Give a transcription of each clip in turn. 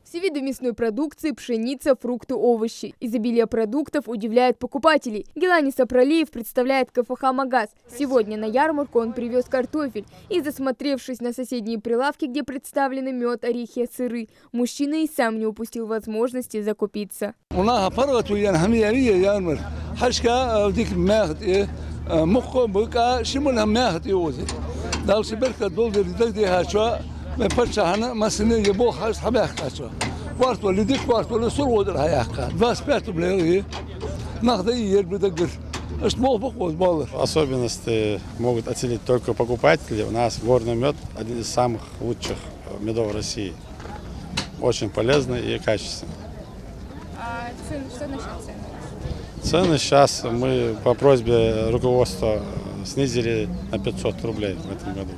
Все виды мясной продукции, пшеница, фрукты, овощи. Изобилие продуктов удивляет покупателей. Гелани Сапралиев представляет КФХ «Магаз». Сегодня на ярмарку он привез картофель. И, засмотревшись на соседние прилавки, где представлены мед, орехи, сыры, мужчина и сам не упустил возможности закупиться. Особенности могут оценить только покупатели. У нас горный мед один из самых лучших медов России. Очень полезный и качественный. А цены, что насчет цен? Цены сейчас мы по просьбе руководства снизили на 500 рублей в этом году.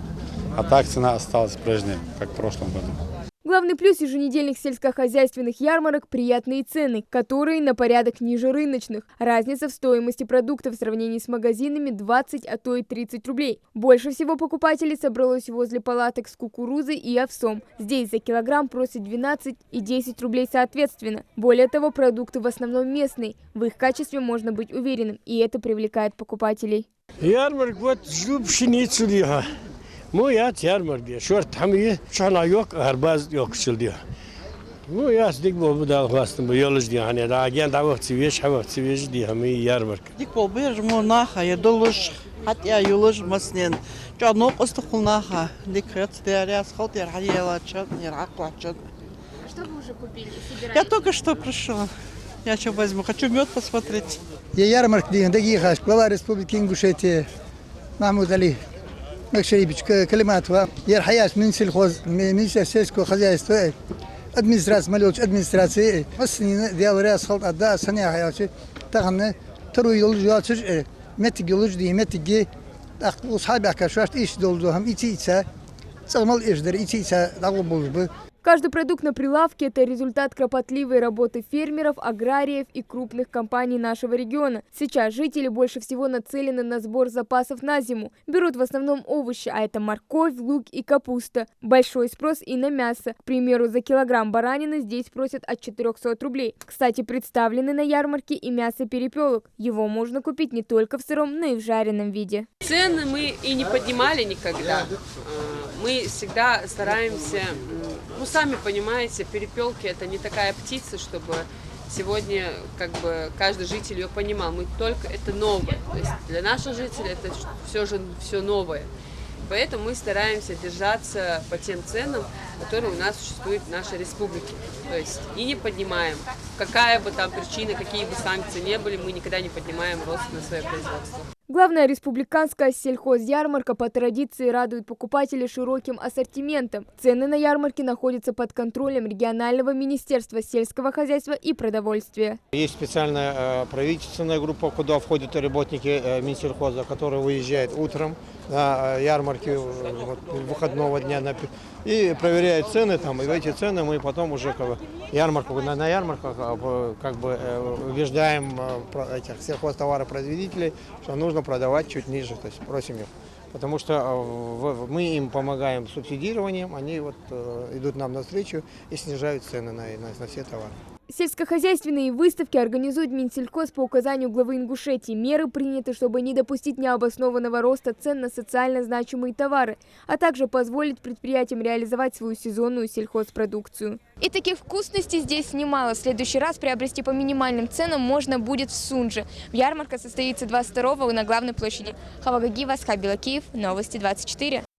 А так цена осталась прежней, как в прошлом году. Главный плюс еженедельных сельскохозяйственных ярмарок – приятные цены, которые на порядок ниже рыночных. Разница в стоимости продуктов в сравнении с магазинами 20, а то и 30 рублей. Больше всего покупателей собралось возле палаток с кукурузой и овсом. Здесь за килограмм просят 12 и 10 рублей соответственно. Более того, продукты в основном местные. В их качестве можно быть уверенным, и это привлекает покупателей. Ярмарка вот жду пшеницу. Ну, я ярмарки. Шорт там и шана yok, арбаз yok çıldı. Ну, я сдик был дал властным ёлж ди, ане да аген да вакт цивеш ди, хами ярмарка. Дик бол бер монаха, я долож, хат я юлож маснен. Ча нок остахулнаха, дик хат я схот я хаяла чат, я акла чат. Что вы уже купили? Я только что пришла. Я что возьму? Хочу мед посмотреть. Я ярмарка дагихаш, глава республики Ингушетия, Махмуд Али. Макшарибич Калиматова. Я хаяш من сельхоз, министр сельского хозяйства, администрация, малёч администрации. Осенью диалория сход отда, сanya хаяч. Тахне тру yol yolçur, metik yolcu diye metigi. Ushabi akashast iş doldu ham içi Сагмал иждер içi дагы булбы. Каждый продукт на прилавке – это результат кропотливой работы фермеров, аграриев и крупных компаний нашего региона. Сейчас жители больше всего нацелены на сбор запасов на зиму. Берут в основном овощи, а это морковь, лук и капуста. Большой спрос и на мясо. К примеру, за килограмм баранины здесь просят от 400 рублей. Кстати, представлены на ярмарке и мясо перепелок. Его можно купить не только в сыром, но и в жареном виде. Цены мы и не поднимали никогда. Мы всегда стараемся, ну сами понимаете, перепелки это не такая птица, чтобы сегодня как бы каждый житель ее понимал. Мы только это новое. То есть для наших жителей это все же все новое. Поэтому мы стараемся держаться по тем ценам, которые у нас существуют в нашей республике. То есть и не поднимаем. Какая бы там причина, какие бы санкции не были, мы никогда не поднимаем рост на свое производство. Главная республиканская сельхозярмарка по традиции радует покупателей широким ассортиментом. Цены на ярмарке находятся под контролем регионального министерства сельского хозяйства и продовольствия. Есть специальная правительственная группа, куда входят работники Минсельхоза, которые выезжают утром на ярмарки выходного дня и проверяют цены там. И в эти цены мы потом уже на ярмарках как бы убеждаем этих сельхозтоваропроизводителей, что нужно продавать чуть ниже, то есть просим их. Потому что мы им помогаем субсидированием, они вот идут нам навстречу и снижают цены на все товары. Сельскохозяйственные выставки организует Минсельхоз по указанию главы Ингушетии. Меры приняты, чтобы не допустить необоснованного роста цен на социально значимые товары, а также позволить предприятиям реализовать свою сезонную сельхозпродукцию. И таких вкусностей здесь немало. В следующий раз приобрести по минимальным ценам можно будет в Сунже. Ярмарка состоится 22-го на главной площади. Хава Гагиева, Асхаб Белакиев, Новости 24.